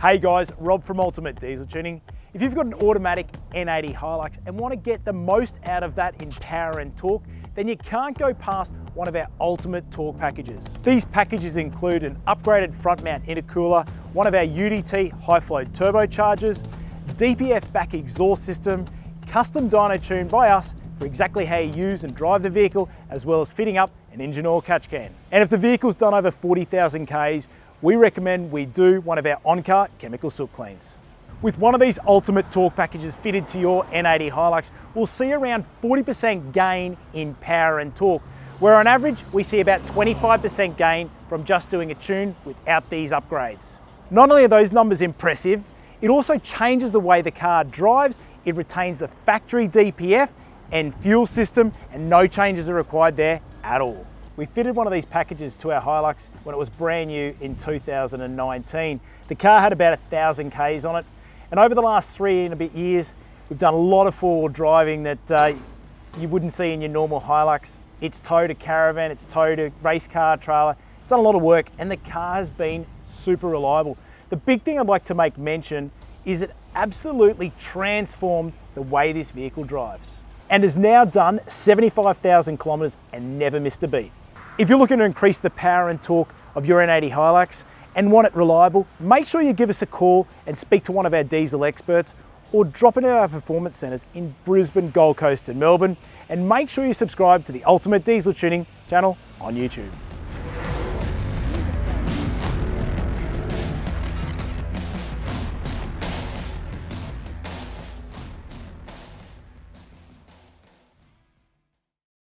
Hey guys, Rob from Ultimate Diesel Tuning. If you've got an automatic N80 HiLux and want to get the most out of that in power and torque, then you can't go past one of our Ultimate Torque packages. These packages include an upgraded front mount intercooler, one of our UDT high flow turbochargers, DPF back exhaust system, custom dyno tuned by us for exactly how you use and drive the vehicle, as well as fitting up an engine oil catch can. And if the vehicle's done over 40,000 Ks, we recommend we do one of our on-car chemical soot cleans. With one of these Ultimate Torque packages fitted to your N80 HiLux, we'll see around 40% gain in power and torque, where on average we see about 25% gain from just doing a tune without these upgrades. Not only are those numbers impressive, it also changes the way the car drives. It retains the factory DPF and fuel system, and no changes are required there at all. We fitted one of these packages to our HiLux when it was brand new in 2019. The car had about 1,000 Ks on it, and over the last 3 and a bit years, we've done a lot of forward driving that you wouldn't see in your normal HiLux. It's towed a caravan, it's towed a race car trailer. It's done a lot of work, and the car has been super reliable. The big thing I'd like to make mention is it absolutely transformed the way this vehicle drives, and has now done 75,000 kilometers and never missed a beat. If you're looking to increase the power and torque of your N80 HiLux and want it reliable, make sure you give us a call and speak to one of our diesel experts, or drop into our performance centres in Brisbane, Gold Coast and Melbourne, and make sure you subscribe to the Ultimate Diesel Tuning channel on YouTube.